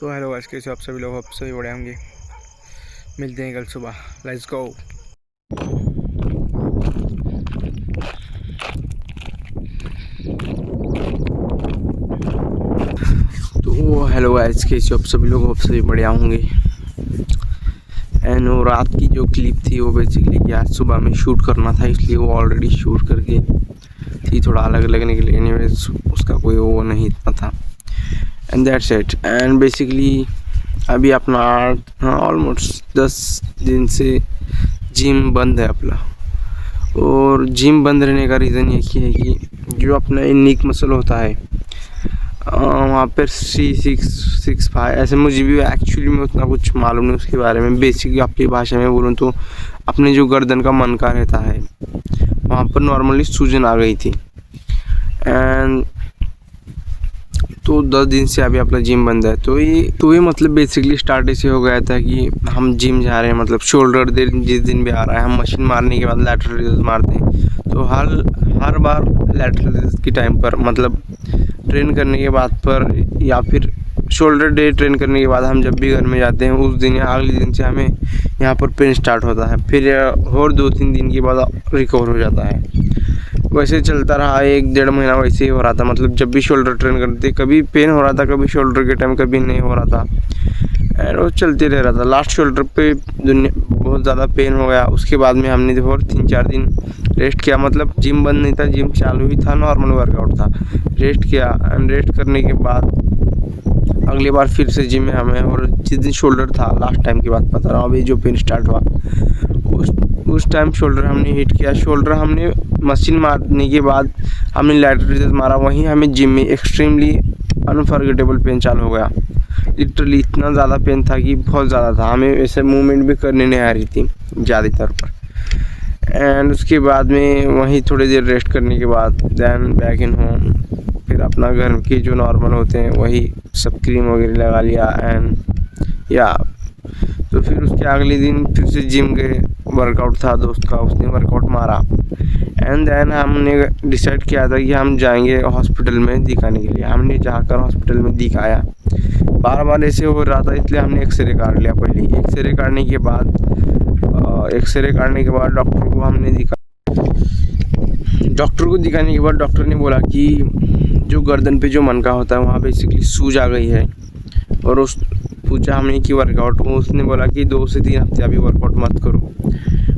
तो हेलो आज कैसे आप सभी लोग, आप सभी बड़े होंगे। मिलते हैं कल सुबह। Let's go. तो हेलो आज कैसे आप सभी लोग, आप सभी बढ़िया होंगे। एंड वो रात की जो क्लिप थी वो बेसिकली कि आज सुबह में शूट करना था, इसलिए वो ऑलरेडी शूट करके थी, थोड़ा अलग लगने के लिए। एनीवेज उसका कोई वो नहीं इतना था। And that's it. And basically अभी अपना ऑलमोस्ट 10 दिन से जिम बंद है अपना। और जिम बंद रहने का रीज़न ये है कि जो अपना नीक मसल होता है वहाँ पर 3-6-5 ऐसे, मुझे भी एक्चुअली में उतना कुछ मालूम नहीं उसके बारे में। बेसिकली अपनी भाषा में बोलूँ तो अपने जो गर्दन का मनका रहता है वहाँ पर नॉर्मली सूजन आ गई थी। एंड तो 10 दिन से अभी अपना जिम बंद है। तो ये मतलब बेसिकली स्टार्ट ऐसे हो गया था कि हम जिम जा रहे हैं, मतलब शोल्डर जिस दिन भी आ रहा है, हम मशीन मारने के बाद लैटरल रेज़ मारते हैं। तो हर बार लैटरल रेज़ के टाइम पर, मतलब ट्रेन करने के बाद पर, या फिर शोल्डर डे ट्रेन करने के बाद हम जब भी घर में जाते हैं उस दिन या अगले दिन से हमें यहाँ पर पेन स्टार्ट होता है। फिर और 2-3 दिन के बाद रिकवर हो जाता है। वैसे चलता रहा 1-1.5 महीना, वैसे ही हो रहा था। मतलब जब भी शोल्डर ट्रेन करते कभी पेन हो रहा था, कभी शोल्डर के टाइम कभी नहीं हो रहा था। एंड वो चलते रह रहा था। लास्ट शोल्डर पे बहुत ज़्यादा पेन हो गया। उसके बाद में हमने और 3-4 दिन रेस्ट किया। मतलब जिम बंद नहीं था, जिम चालू ही था, नॉर्मल वर्कआउट था। रेस्ट किया एंड रेस्ट करने के बाद अगली बार फिर से जिम में हमें, और जिस दिन शोल्डर था लास्ट टाइम की बात बता रहा हूँ, अभी जो पेन स्टार्ट हुआ उस टाइम शोल्डर हमने हिट किया। शोल्डर हमने मशीन मारने के बाद हमने लैटरल रेज़ मारा, वहीं हमें जिम में एक्सट्रीमली अनफॉरगेटेबल पेन चालू हो गया। लिटरली इतना ज़्यादा पेन था कि बहुत ज़्यादा था, हमें ऐसे मूवमेंट भी करने नहीं आ रही थी ज़्यादातर पर। एंड उसके बाद में वहीं थोड़ी देर रेस्ट करने के बाद दैन बैक इन होम। फिर अपना घर के जो नॉर्मल होते हैं वही सब क्रीम वगैरह लगा लिया। एंड या तो फिर उसके अगले दिन फिर से जिम गए। वर्कआउट था दोस्त का, उसने वर्कआउट मारा। एंड देन हमने डिसाइड किया था कि हम जाएंगे हॉस्पिटल में दिखाने के लिए। हमने जाकर हॉस्पिटल में दिखाया। बार बार ऐसे हो रहा था, इसलिए हमने एक्सरे काट लिया। पहले एक्सरे काटने के बाद डॉक्टर को हमने डॉक्टर को दिखाने के बाद डॉक्टर ने बोला कि जो गर्दन पे जो मनका होता है वहाँ बेसिकली सूज आ गई है। और उस पूछा हमने कि वर्कआउट, उसने बोला कि 2 से 3 हफ्ते अभी वर्कआउट मत करो।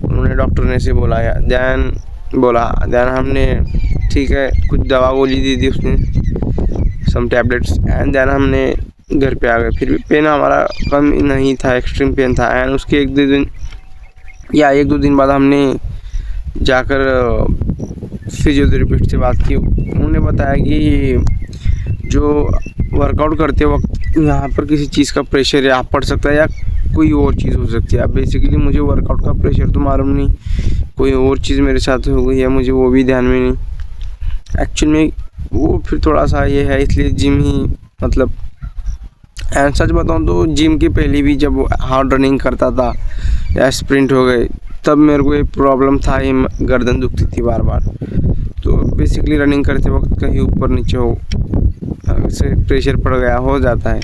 उन्होंने डॉक्टर ने से बोलाया। दैन हमने ठीक है, कुछ दवा गोली दी थी उसने, सम टैबलेट्स। एंड देन हमने घर पे आ गए। फिर भी पेन हमारा कम नहीं था, एक्सट्रीम पेन था। एंड उसके 1-2 दिन बाद हमने जाकर फिजियोथेरेपिस्ट से बात की। उन्होंने बताया कि जो वर्कआउट करते वक्त यहाँ पर किसी चीज़ का प्रेशर या पड़ सकता है या कोई और चीज़ हो सकती है। अब बेसिकली मुझे वर्कआउट का प्रेशर तो मालूम नहीं, कोई और चीज़ मेरे साथ हो गई है, मुझे वो भी ध्यान में नहीं। एक्चुअल में वो फिर थोड़ा सा ये है, इसलिए जिम ही, मतलब एंड सच बताऊँ तो जिम के पहले भी जब हार्ड रनिंग करता था या स्प्रिंट हो गए, तब मेरे को एक प्रॉब्लम था, ये गर्दन दुखती थी बार बार। तो बेसिकली रनिंग करते वक्त कहीं ऊपर नीचे हो से प्रेशर पड़ गया हो जाता है,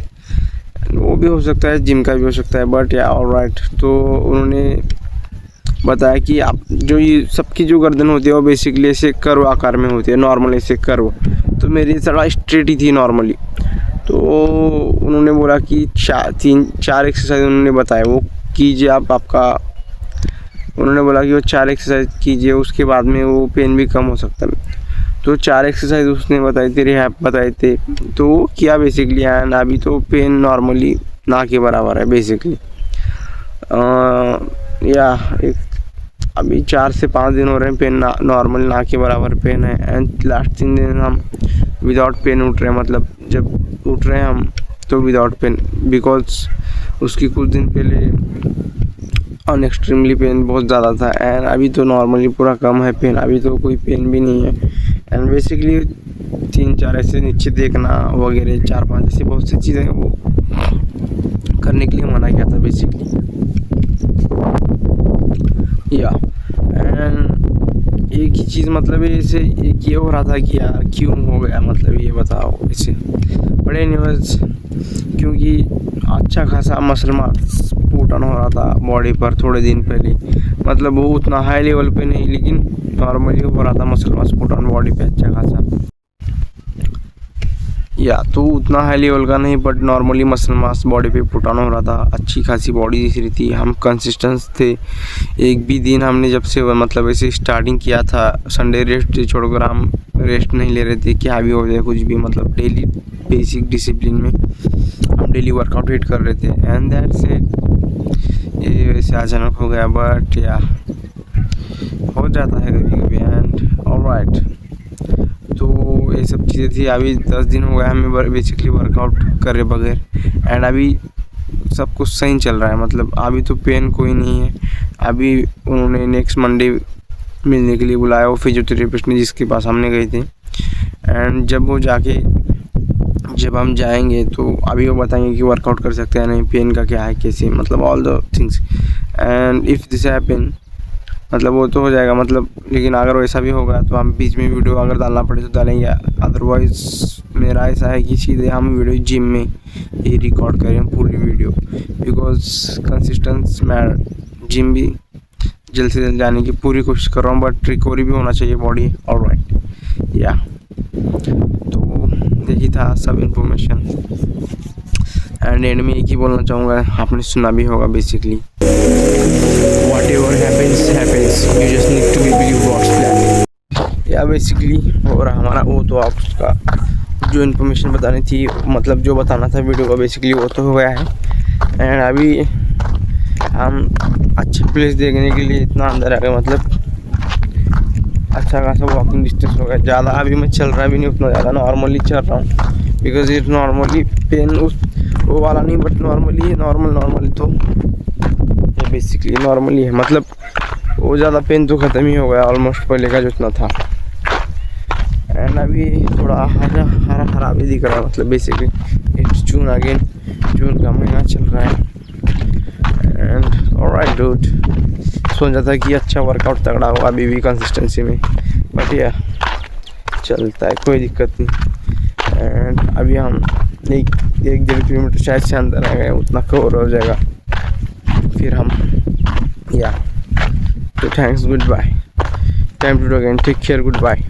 वो भी हो सकता है, जिम का भी हो सकता है। बट या ऑलराइट। तो उन्होंने बताया कि आप जो ये सबकी जो गर्दन होती है वो बेसिकली ऐसे कर्व आकार में होती है, नॉर्मल ऐसे कर्व। तो मेरी थोड़ा स्ट्रेट ही थी नॉर्मली। तो उन्होंने बोला कि 3-4 एक्सरसाइज उन्होंने बताया, वो कीजिए आपका। उन्होंने बोला कि वो 4 एक्सरसाइज कीजिए, उसके बाद में वो पेन भी कम हो सकता है। तो 4 एक्सरसाइज उसने बताई थी, रिहैब बताए थे, तो वो किया बेसिकली। एंड अभी तो पेन नॉर्मली ना के बराबर है बेसिकली। अभी 4 से 5 दिन हो रहे हैं, पेन नॉर्मल ना के बराबर पेन है। एंड लास्ट 3 दिन हम विदाउट पेन उठ रहे हैं, मतलब जब उठ रहे हैं हम तो विदाउट पेन, बिकॉज उसकी कुछ दिन पहले एक्सट्रीमली पेन बहुत ज़्यादा था। एंड अभी तो नॉर्मली पूरा कम है पेन, अभी तो कोई पेन भी नहीं है। एंड बेसिकली 3-4 ऐसे नीचे देखना वगैरह, 4-5 ऐसी बहुत सी चीज़ें वो करने के लिए मना किया था बेसिकली। एंड एक ही चीज़, मतलब ऐसे एक ये हो रहा था कि यार क्यों हो गया, मतलब ये बताओ इसे। बड़े न्यूज़ क्योंकि अच्छा खासा मसल मास पुट ऑन हो रहा था बॉडी पर थोड़े दिन पहले, मतलब वो उतना हाई लेवल पे नहीं लेकिन नॉर्मली हो रहा था muscle mass put on body पे अच्छा खासा, या तो उतना हाई लेवल का नहीं but normally muscle mass body पे पुट ऑन हो रहा था, अच्छी खासी बॉडी दिख रही थी, हम कंसिस्टेंस थे। एक भी दिन हमने जब से मतलब ऐसे स्टार्टिंग किया था संडे रेस्ट छोड़कर हम रेस्ट नहीं ले रहे थे, क्या भी हो जाए कुछ भी, मतलब डेली बेसिक डिसिप्लिन में हम डेली वर्कआउट हिट कर रहे थे। And that's it. ये वैसे अचानक हो गया बट या हो जाता है कभी कभी। एंड ऑलराइट, तो ये सब चीज़ें थी। अभी 10 दिन हो गया हमें बेसिकली वर्कआउट करे बगैर, एंड अभी सब कुछ सही चल रहा है, मतलब अभी तो पेन कोई नहीं है। अभी उन्होंने नेक्स्ट मंडे मिलने के लिए बुलाया वो फिजियोथेरेपिस्ट ने जिसके पास हमने गए थे, एंड जब हम जाएंगे तो अभी वो बताएंगे कि वर्कआउट कर सकते हैं नहीं, पेन का क्या है कैसे, मतलब all the things. And if this happen मतलब वो तो हो जाएगा, मतलब लेकिन अगर वैसा भी होगा तो हम बीच में वीडियो अगर डालना पड़े तो डालेंगे, अदरवाइज मेरा ऐसा है कि सीधे हम वीडियो जिम में ही रिकॉर्ड करें पूरी वीडियो, बिकॉज कंसिस्टेंस मैं जिम भी जल्द से जल्द जाने की पूरी कोशिश कर रहा हूँ, बट रिकवरी भी होना चाहिए बॉडी। ऑलराइट या तो देखी था सब इन्फॉर्मेशन, एंड एंड में एक ही बोलना चाहूँगा, आपने सुना भी होगा basically whatever happens you just need to be believe God's plan। या बेसिकली और हमारा वो तो आपका जो इन्फॉर्मेशन बतानी थी, मतलब जो बताना था वीडियो का बेसिकली वो तो हो गया है। एंड अभी हम अच्छी प्लेस देखने के लिए इतना अंदर आ गए, मतलब अच्छा खासा वॉकिंग डिस्टेंस हो गया, ज़्यादा अभी मैं चल रहा भी नहीं उतना ज़्यादा, नॉर्मली चल रहा हूँ बिकॉज इट नॉर्मली पेन उस वो वाला नहीं, बट नॉर्मली नॉर्मल तो ये बेसिकली नॉर्मली है, मतलब वो ज़्यादा पेन तो ख़त्म ही हो गया ऑलमोस्ट पहले का जितना था। एंड अभी थोड़ा हरा हरा भी दिख रहा है, मतलब बेसिकली इट्स जून अगेन, जून का महीना चल रहा है। एंड ऑलराइट डूड, सोचा था कि अच्छा वर्कआउट तगड़ा होगा अभी भी कंसिस्टेंसी में, बट या चलता है कोई दिक्कत नहीं। एंड अभी हम एक 1.5 किलोमीटर शायद से अंदर आ गए, उतना कवर हो जाएगा फिर हम या तो thanks, goodbye, time to do again, take care, good bye.